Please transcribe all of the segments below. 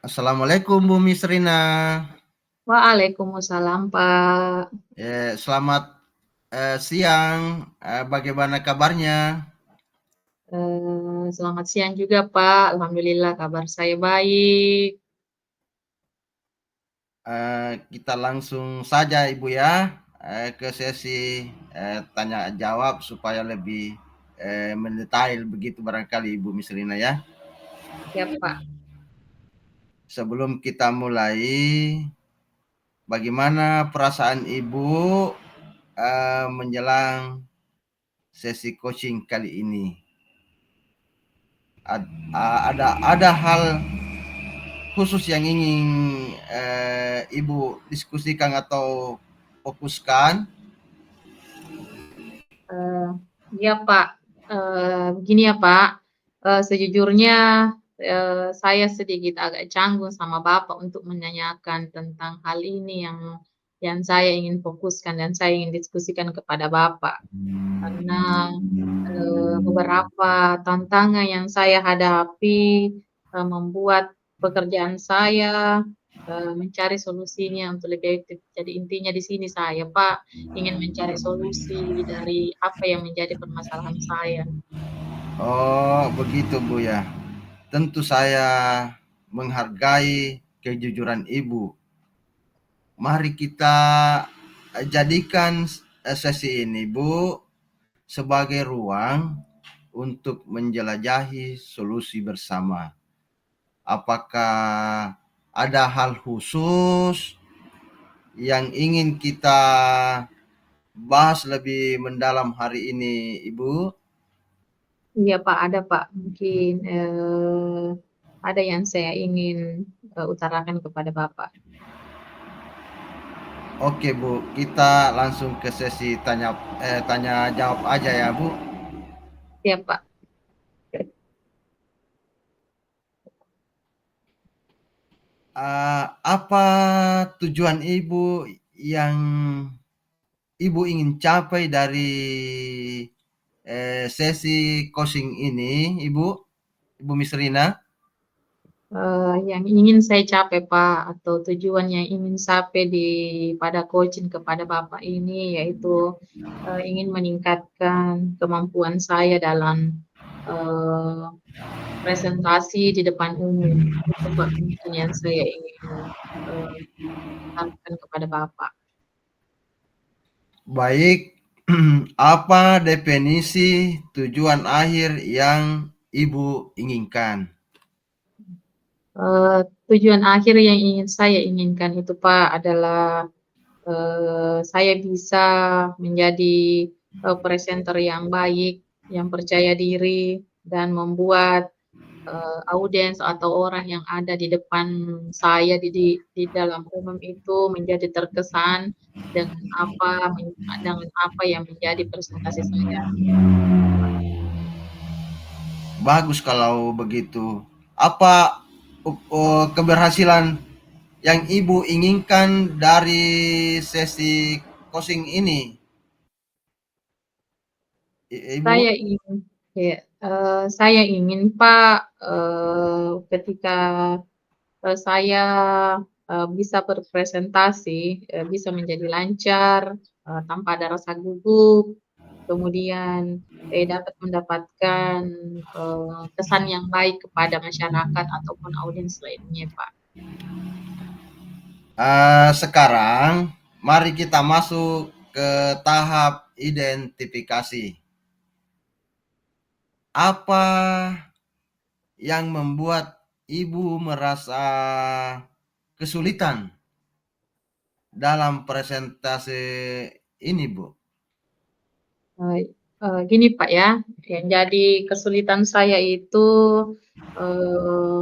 Assalamualaikum Bu Misrina. Waalaikumsalam, Pak. Selamat siang. Bagaimana kabarnya? Selamat siang juga, Pak. Alhamdulillah kabar saya baik. Kita langsung saja Ibu ya ke sesi tanya jawab supaya lebih mendetail begitu barangkali Ibu Misrina ya. Ya, Pak. Sebelum kita mulai, bagaimana perasaan Ibu menjelang sesi coaching kali ini? Ada hal khusus yang ingin Ibu diskusikan atau fokuskan? Eh, ya, Pak. Begini ya, Pak. Sejujurnya saya sedikit agak canggung sama Bapak untuk menanyakan tentang hal ini yang saya ingin fokuskan dan saya ingin diskusikan kepada Bapak. Karena beberapa tantangan yang saya hadapi membuat pekerjaan saya mencari solusinya untuk lebih efektif. Jadi intinya di sini saya, Pak, ingin mencari solusi dari apa yang menjadi permasalahan saya. Oh, begitu Bu ya. Tentu saya menghargai kejujuran Ibu. Mari kita jadikan sesi ini Bu sebagai ruang untuk menjelajahi solusi bersama. Apakah ada hal khusus yang ingin kita bahas lebih mendalam hari ini, Ibu? Iya, Pak, ada, Pak. Mungkin ada yang saya ingin utarakan kepada Bapak. Oke, Bu. Kita langsung ke sesi tanya jawab aja ya, Bu. Ya, Pak. Apa tujuan Ibu yang Ibu ingin capai dari sesi coaching ini, Ibu? Ibu Misrina? Yang ingin saya capai, Pak, atau tujuan yang ingin capai pada coaching kepada Bapak ini yaitu ingin meningkatkan kemampuan saya dalam eh, presentasi di depan umum. Itu, Pak, mungkin yang saya ingin eh, sampaikan kepada Bapak. Baik, apa definisi tujuan akhir yang Ibu inginkan? Eh, Tujuan akhir yang ingin saya inginkan itu, Pak, adalah saya bisa menjadi presenter yang baik, yang percaya diri, dan membuat audiens atau orang yang ada di depan saya di dalam umum itu menjadi terkesan dengan apa yang menjadi presentasi saya. Bagus kalau begitu. Apa keberhasilan yang Ibu inginkan dari sesi coaching ini, Ibu? Saya ingin, ya, saya ingin, Pak, ketika saya bisa berpresentasi, bisa menjadi lancar, tanpa ada rasa gugup, kemudian dapat mendapatkan kesan yang baik kepada masyarakat ataupun audiens lainnya, Pak. Sekarang mari kita masuk ke tahap identifikasi. Apa yang membuat Ibu merasa kesulitan dalam presentasi ini, Bu? Eh, Gini, Pak, ya, yang jadi kesulitan saya itu eh,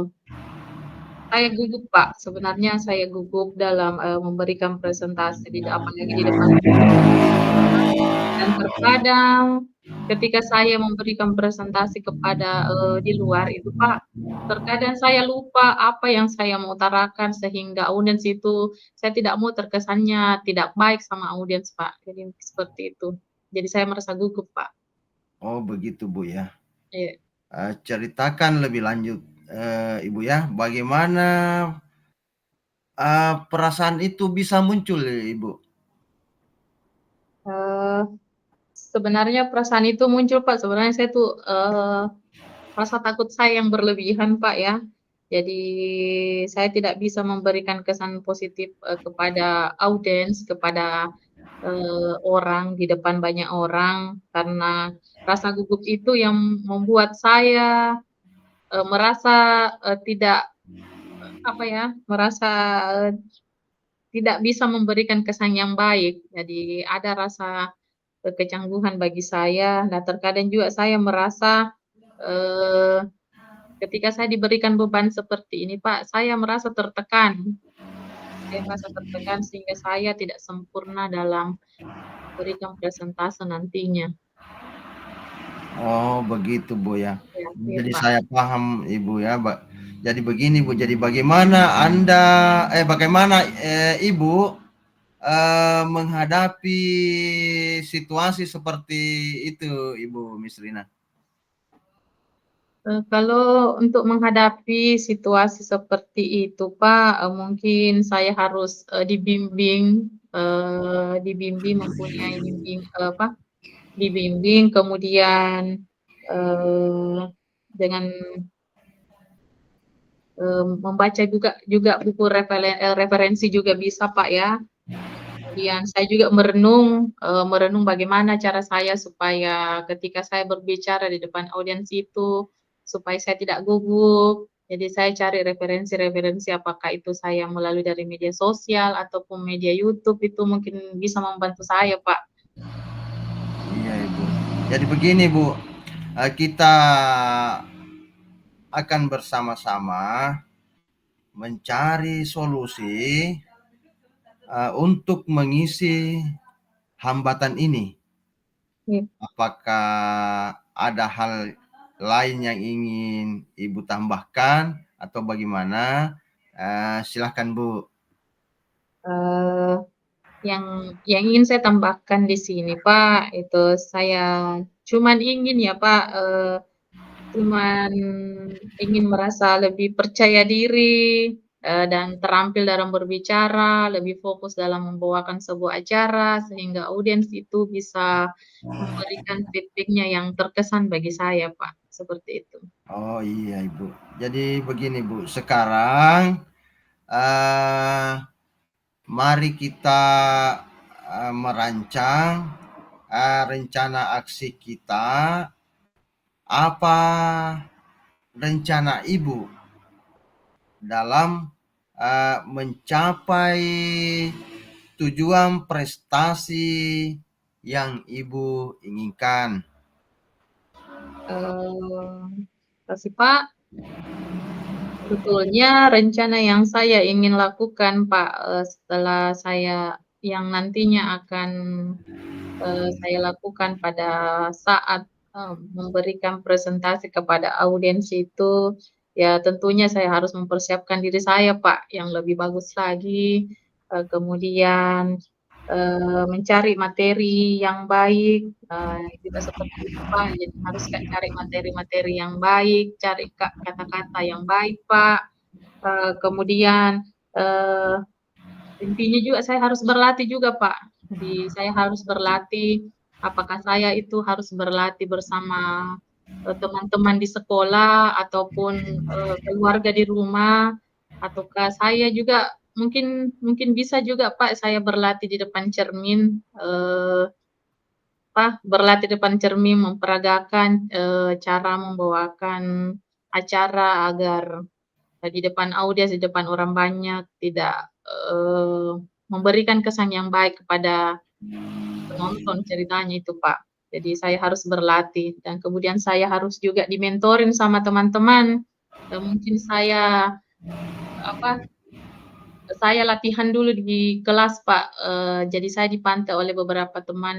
saya gugup, Pak. Sebenarnya saya gugup dalam memberikan presentasi apalagi di depan umum. Dan terkadang ketika saya memberikan presentasi kepada di luar itu, Pak, terkadang saya lupa apa yang saya mau utarakan sehingga audiens itu saya tidak mau terkesannya tidak baik sama audiens, Pak. Jadi seperti itu. Jadi saya merasa gugup, Pak. Oh, begitu, Bu ya. Iya. Ceritakan lebih lanjut. Ibu ya, bagaimana perasaan itu bisa muncul, Ibu? Eee, Sebenarnya perasaan itu muncul, Pak. Sebenarnya saya tuh, rasa takut saya yang berlebihan, Pak, ya. Jadi saya tidak bisa memberikan kesan positif, kepada audiens, kepada, orang di depan banyak orang, karena rasa gugup itu yang membuat saya, merasa, tidak, apa ya, merasa, eee, tidak bisa memberikan kesan yang baik. Jadi ada rasa, kecanggungan bagi saya. Nah, terkadang juga saya merasa, eee, ketika saya diberikan beban seperti ini, Pak, saya merasa tertekan. Saya merasa tertekan sehingga saya tidak sempurna dalam memberikan presentase nantinya. Oh, begitu, Bu, ya. Ya, iya, Jadi Pak. saya paham, Ibu, ya, jadi begini, Bu, jadi bagaimana, Ibu, menghadapi situasi seperti itu, Ibu Misrina? Kalau untuk menghadapi situasi seperti itu, Pak, mungkin saya harus, dibimbing mempunyai apa, dibimbing kemudian, eee, dengan, membaca juga buku referensi juga bisa, Pak, ya. Kemudian saya juga merenung bagaimana cara saya supaya ketika saya berbicara di depan audiens itu, supaya saya tidak gugup. Jadi saya cari referensi-referensi apakah itu saya melalui dari media sosial ataupun media YouTube itu mungkin bisa membantu saya, Pak. Iya, Ibu. Jadi begini, Bu, kita akan bersama-sama mencari solusi, untuk mengisi hambatan ini. Iya. Apakah ada hal lain yang ingin Ibu tambahkan atau bagaimana? Silahkan, Bu. Eee, yang ingin saya tambahkan di sini, Pak, itu saya cuman ingin ya, Pak, cuman ingin merasa lebih percaya diri, dan terampil dalam berbicara, lebih fokus dalam membawakan sebuah acara, sehingga audiens itu bisa memberikan feedback-nya yang terkesan bagi saya, Pak, seperti itu. Oh, iya, Ibu. Jadi begini, Bu, sekarang, eee, mari kita, merancang, rencana aksi kita. Apa rencana Ibu dalam, mencapai tujuan prestasi yang Ibu inginkan? Kasih Pak, sebetulnya rencana yang saya ingin lakukan, Pak, setelah yang nantinya akan, saya lakukan pada saat, memberikan presentasi kepada audiens itu, ya tentunya saya harus mempersiapkan diri saya, Pak, yang lebih bagus lagi, kemudian, mencari materi yang baik, juga seperti itu, Pak. Jadi harus cari materi-materi yang baik, cari kata-kata yang baik, Pak. Kemudian, eee, intinya juga saya harus berlatih juga, Pak. Jadi saya harus berlatih, apakah saya itu harus berlatih bersama, teman-teman di sekolah ataupun, keluarga di rumah, ataukah saya juga mungkin mungkin bisa juga, Pak, saya berlatih di depan cermin, berlatih di depan cermin memperagakan, cara membawakan acara agar di depan audiens, di depan orang banyak, tidak, memberikan kesan yang baik kepada penonton ceritanya itu, Pak. Jadi saya harus berlatih dan kemudian saya harus juga dimentorin sama teman-teman, mungkin apa, saya latihan dulu di kelas, Pak, jadi saya dipantau oleh beberapa teman,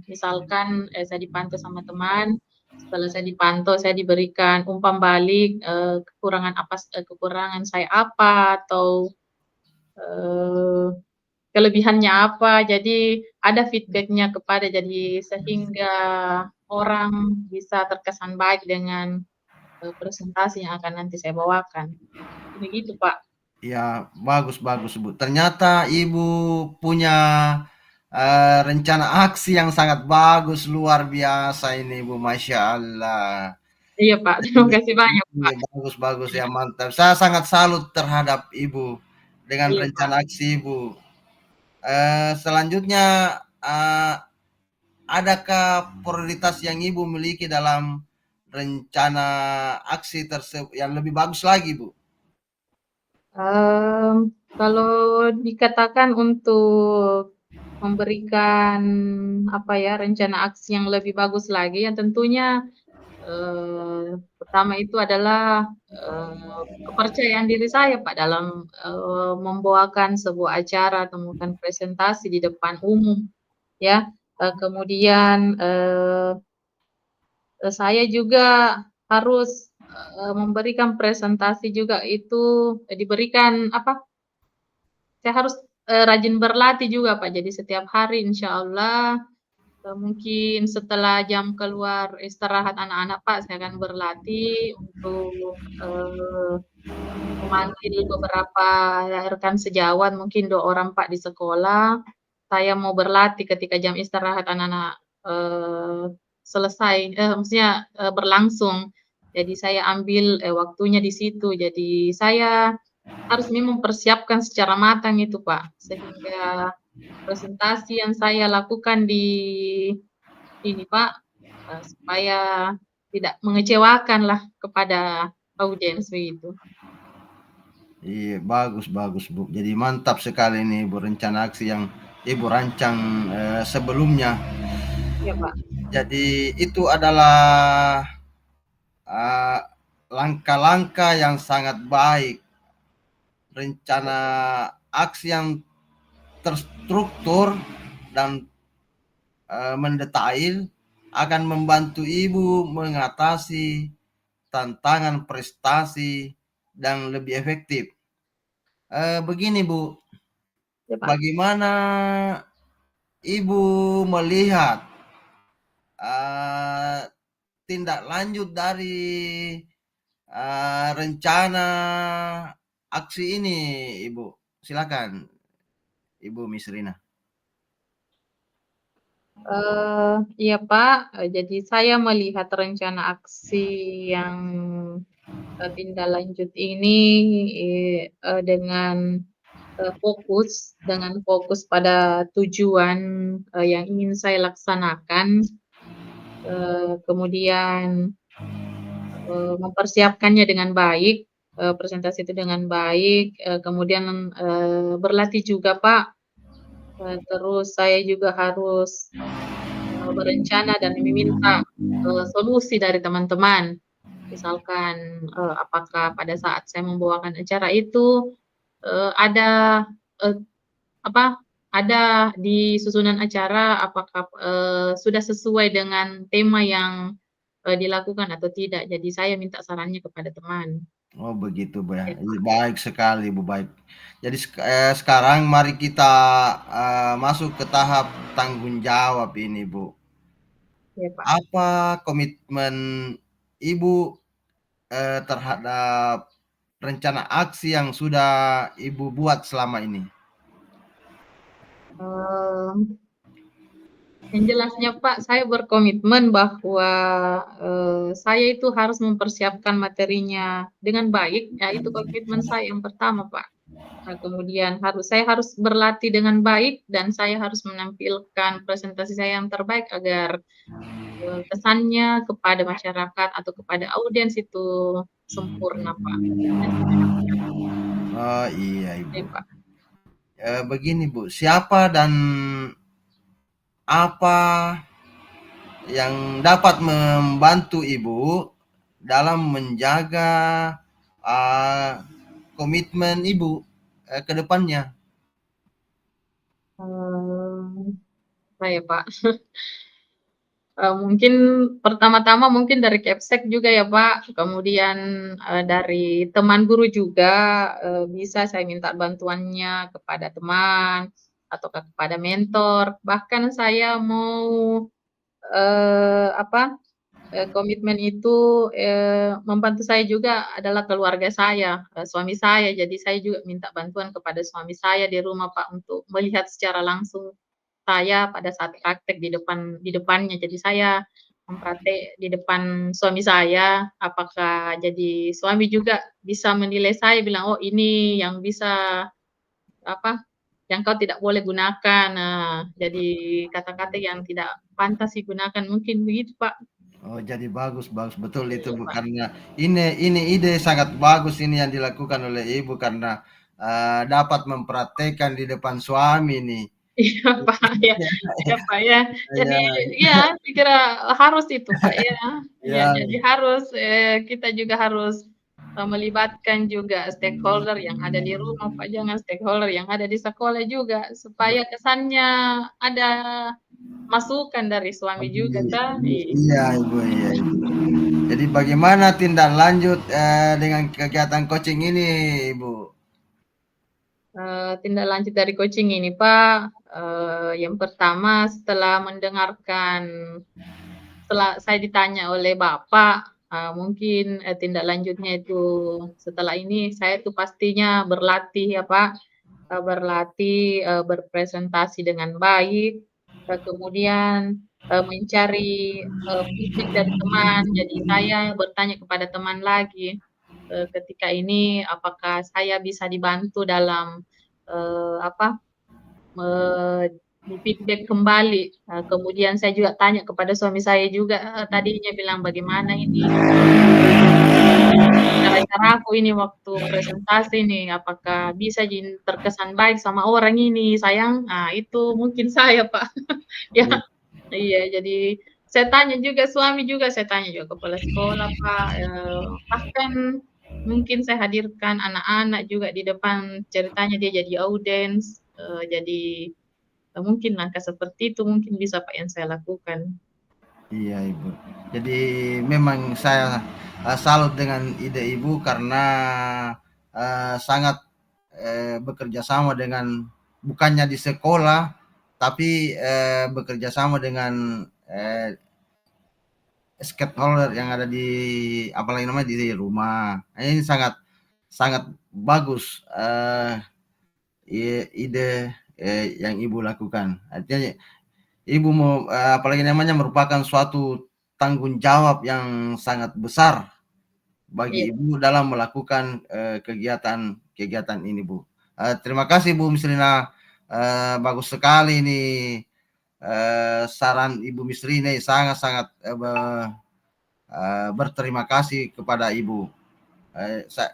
misalkan, saya dipantau sama teman, setelah saya dipantau, saya diberikan umpan balik, kekurangan saya apa, atau, eee, kelebihannya apa. Jadi ada feedback-nya sehingga orang bisa terkesan baik dengan presentasi yang akan nanti saya bawakan. Begitu, Pak. Ya, bagus bagus, Bu. Ternyata Ibu punya, rencana aksi yang sangat bagus, luar biasa ini, Bu, masya Allah. Iya, Pak. Terima kasih banyak, Iya, Pak. bagus bagus, ya mantap. Saya sangat salut terhadap Ibu dengan Iya, Pak. rencana aksi Ibu. Selanjutnya, eee, adakah prioritas yang Ibu miliki dalam rencana aksi tersebut yang lebih bagus lagi, Bu? Kalau dikatakan untuk memberikan, apa ya, rencana aksi yang lebih bagus lagi, yang tentunya, pertama itu adalah, kepercayaan diri saya, Pak, dalam, membawakan sebuah acara atau melakukan presentasi di depan umum, ya. Kemudian, saya juga harus, memberikan presentasi juga itu, diberikan apa, saya harus, rajin berlatih juga, Pak. Jadi setiap hari insyaallah, mungkin setelah jam keluar istirahat anak-anak, Pak, saya akan berlatih untuk, memanggil beberapa rekan sejawat, mungkin 2 orang, Pak, di sekolah. Saya mau berlatih ketika jam istirahat anak-anak, selesai, maksudnya, berlangsung. Jadi saya ambil, waktunya di situ. Jadi saya harus memang mempersiapkan secara matang itu, Pak, sehingga presentasi yang saya lakukan di ini, Pak, supaya tidak mengecewakanlah kepada audiens, begitu. Iya, bagus bagus, Bu. Jadi mantap sekali nih, Bu, rencana aksi yang Ibu rancang, sebelumnya. Iya, Pak. Jadi itu adalah, eee, langkah-langkah yang sangat baik, Iya, rencana Pak. aksi yang terstruktur dan, mendetail akan membantu Ibu mengatasi tantangan prestasi dan lebih efektif. Begini, Bu, Iya, Pak. bagaimana Ibu melihat, eee, tindak lanjut dari, rencana aksi ini, Ibu? Silakan, Ibu Misrina. Iya, Pak, jadi saya melihat rencana aksi yang, tindak lanjut ini, dengan fokus pada tujuan, yang ingin saya laksanakan, kemudian, mempersiapkannya dengan baik, presentasi itu dengan baik, kemudian, berlatih juga, Pak, terus saya juga harus, berencana dan meminta, solusi dari teman-teman. Misalkan, apakah pada saat saya membawakan acara itu, ada, eee, apa, ada di susunan acara apakah, sudah sesuai dengan tema yang, dilakukan atau tidak. Jadi saya minta sarannya kepada teman. Oh begitu, Bu, ya. Ya, Iya, Pak. baik sekali, Bu, baik. Jadi sekarang mari kita, masuk ke tahap tanggung jawab ini, Bu. Ya, Pak. Apa komitmen Ibu, terhadap rencana aksi yang sudah Ibu buat selama ini? Mmm, yang jelasnya, Pak, saya berkomitmen bahwa, saya itu harus mempersiapkan materinya dengan baik, ya itu komitmen saya yang pertama, Pak. Kemudian saya harus berlatih dengan baik dan saya harus menampilkan presentasi saya yang terbaik agar, kesannya kepada masyarakat atau kepada audiens itu sempurna, Pak, dan menyenangkan. Oh, iya, Iya, Ibu. Pak. Begini, Bu, siapa dan apa yang dapat membantu Ibu dalam menjaga, eee, komitmen Ibu, ke depannya? Apa ya, Pak, mungkin pertama-tama mungkin dari Kepsek juga ya, Pak, kemudian, dari teman guru juga, bisa saya minta bantuannya kepada teman atau kepada mentor, bahkan saya mau, apa, komitmen itu, membantu saya juga adalah keluarga saya, suami saya. Jadi saya juga minta bantuan kepada suami saya di rumah, Pak, untuk melihat secara langsung saya pada saat praktek di depannya. Jadi saya mempraktek di depan suami saya, apakah jadi suami juga bisa menilai saya bilang, "Oh, ini yang bisa apa, yang kau tidak boleh gunakan." Nah, jadi kata-kata yang tidak pantas digunakan, mungkin begitu, Pak. Oh, jadi bagus bagus, betul itu, Iya, Bu, Pak. karena ini ide sangat bagus ini yang dilakukan oleh Ibu karena, dapat mempraktekkan di depan suami nih. Iya, Pak, ya. Iya, Pak, ya. Jadi Iya ya, saya kira harus itu, Pak, ya. Iya, iya jadi harus, kita juga harus, melibatkan juga stakeholder yang ada di rumah, Pak, jangan stakeholder yang ada di sekolah juga, supaya kesannya ada masukan dari suami juga kan. iya, Ibu, iya, Ibu. Jadi bagaimana tindak lanjut, dengan kegiatan coaching ini, Ibu? Tindak lanjut dari coaching ini, Pak, yang pertama setelah saya ditanya oleh bapak, mungkin, tindak lanjutnya itu setelah ini saya tuh pastinya berlatih ya, Pak, berlatih, berpresentasi dengan baik, kemudian, mencari, feedback dari teman. Jadi saya bertanya kepada teman lagi, ketika ini apakah saya bisa dibantu dalam, apa, me di-feedback kembali, kemudian saya juga tanya kepada suami saya juga, tadinya bilang, "Bagaimana ini, cara-cara aku ini waktu presentasi nih, apakah bisa terkesan baik sama orang ini, sayang?" Nah, itu mungkin saya, Pak. Ya, Iya iya, jadi saya tanya juga, suami juga saya tanya juga kepala sekolah, Pak, bahkan mungkin saya hadirkan anak-anak juga di depan, ceritanya dia jadi audiens, jadi mungkin langkah seperti itu mungkin bisa, Pak, yang saya lakukan. iya, Ibu. Jadi memang saya, salut dengan ide Ibu karena, sangat, bekerja sama dengan bukannya di sekolah, tapi, bekerja sama dengan, stakeholder yang ada di apalagi namanya di rumah. Nah, ini sangat sangat bagus, ide, yang Ibu lakukan. Artinya Ibu mau, apalagi namanya merupakan suatu tanggung jawab yang sangat besar Iya, bagi Ibu dalam melakukan, kegiatan ini, Bu. Terima kasih Bu Misrina, bagus sekali ini, saran Ibu Misrina sangat-sangat, berterima kasih kepada Ibu.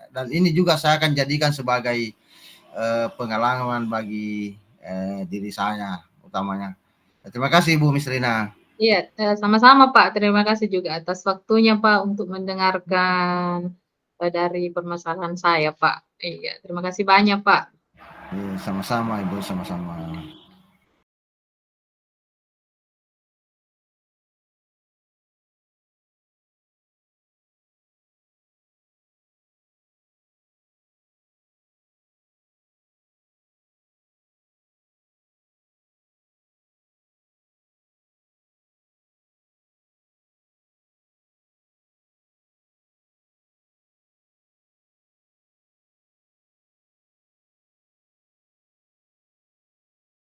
Dan ini juga saya akan jadikan sebagai, pengalaman bagi, diri saya utamanya. Terima kasih Bu Misrina. iya, sama-sama, Pak, terima kasih juga atas waktunya, Pak, untuk mendengarkan, dari permasalahan saya, Pak. Iya, terima kasih banyak, Pak. Sama-sama Ibu, sama-sama.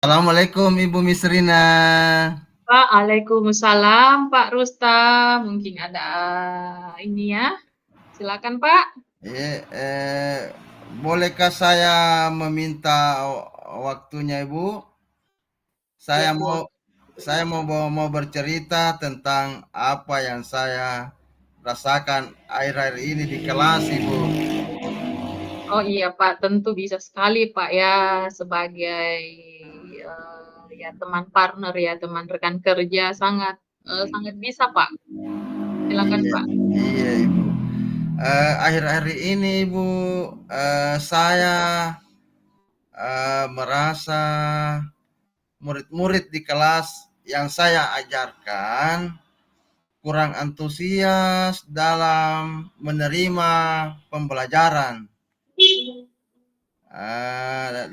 Assalamualaikum Ibu Misrina. Pak, waalaikumsalam, Pak Rustam, mungkin ada ini ya, silakan, Pak. Bolehkah saya meminta waktunya Ibu? Iya, Saya mau boleh. mau bercerita tentang apa yang saya rasakan akhir-akhir ini di kelas Ibu. Oh iya, Pak, tentu bisa sekali, Pak, ya, sebagai, ya teman partner ya, teman rekan kerja sangat, sangat bisa, Pak. Silakan, Iya, Pak. iya Ibu. Akhir-akhir ini Ibu, saya, merasa murid-murid di kelas yang saya ajarkan kurang antusias dalam menerima pembelajaran.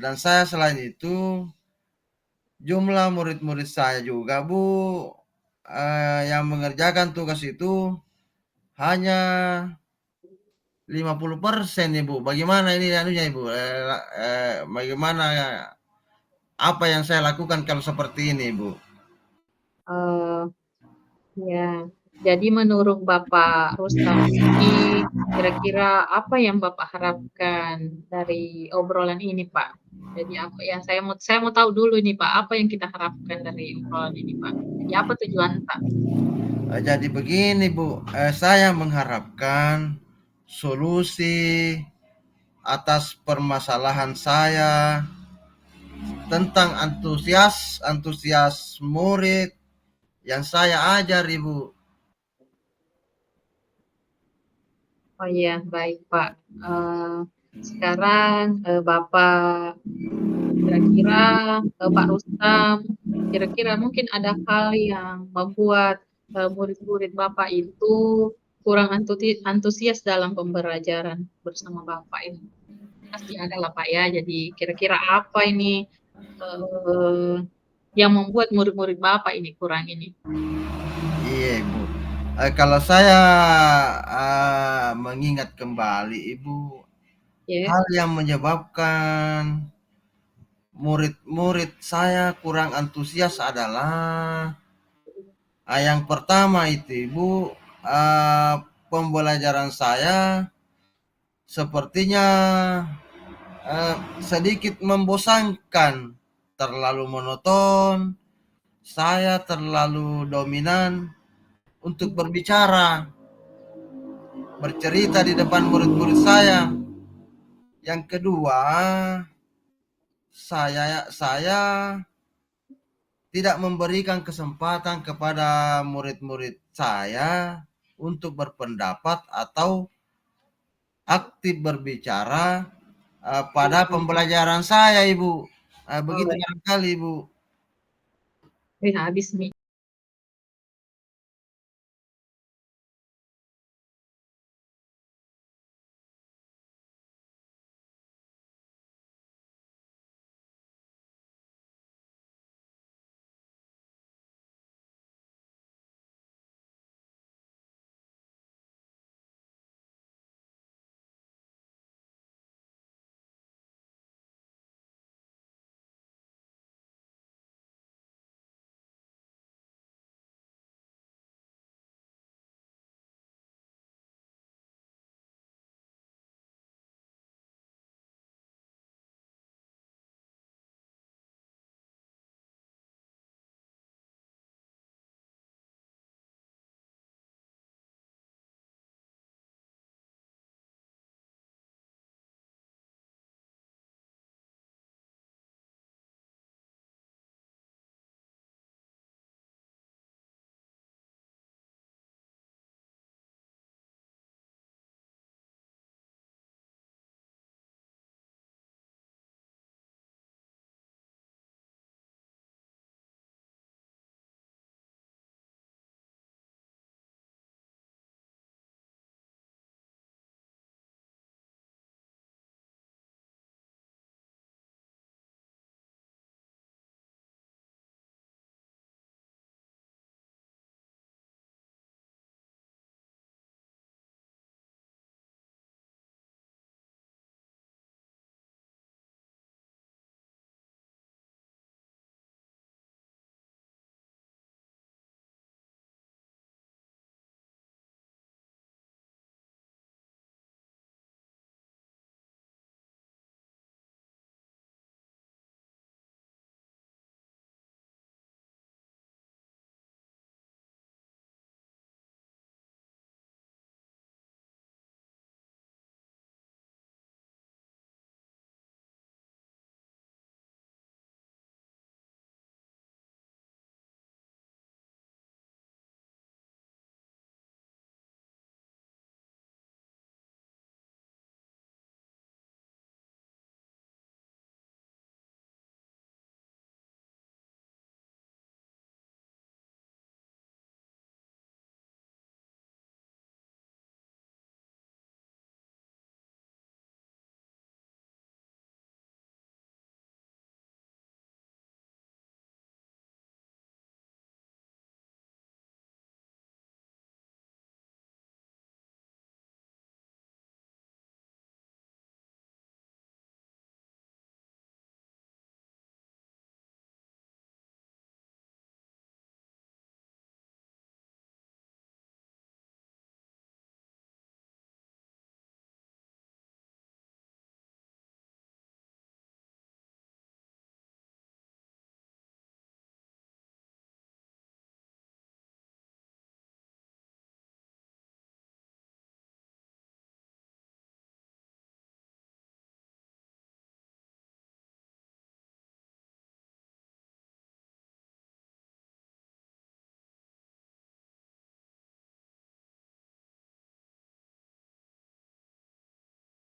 Dan saya selain itu, jumlah murid-murid saya juga, Bu, yang mengerjakan tugas itu hanya 50% Ibu. Bagaimana ini anunya Ibu? Bagaimana apa yang saya lakukan kalau seperti ini Ibu? Eh, ya, jadi menurut Bapak Rustam ini, kira-kira apa yang Bapak harapkan dari obrolan ini, Pak? Jadi apa ya, saya mau tahu dulu nih, Pak, apa yang kita harapkan dari obrolan ini, Pak? Jadi apa tujuan, Pak? Jadi begini Bu, saya mengharapkan solusi atas permasalahan saya tentang antusias murid yang saya ajar Ibu. Oh iya, baik, Pak. Eh, sekarang Bapak kira-kira Pak Rustam, kira-kira mungkin ada hal yang membuat murid-murid Bapak itu kurang antusias dalam pembelajaran bersama Bapak ini. Pasti ada lah Pak ya. Jadi kira-kira apa ini eh, yang membuat murid-murid Bapak ini kurang ini? Iya Ibu. Kalau saya mengingat kembali Ibu, Ya, hal yang menyebabkan murid-murid saya kurang antusias adalah yang pertama itu Ibu, pembelajaran saya sepertinya sedikit membosankan, terlalu monoton, saya terlalu dominan untuk berbicara, bercerita di depan murid-murid saya. Yang kedua, saya tidak memberikan kesempatan kepada murid-murid saya untuk berpendapat atau aktif berbicara pada pembelajaran saya, Ibu. oh, Begitu baik. barangkali, Ibu. Habis nih.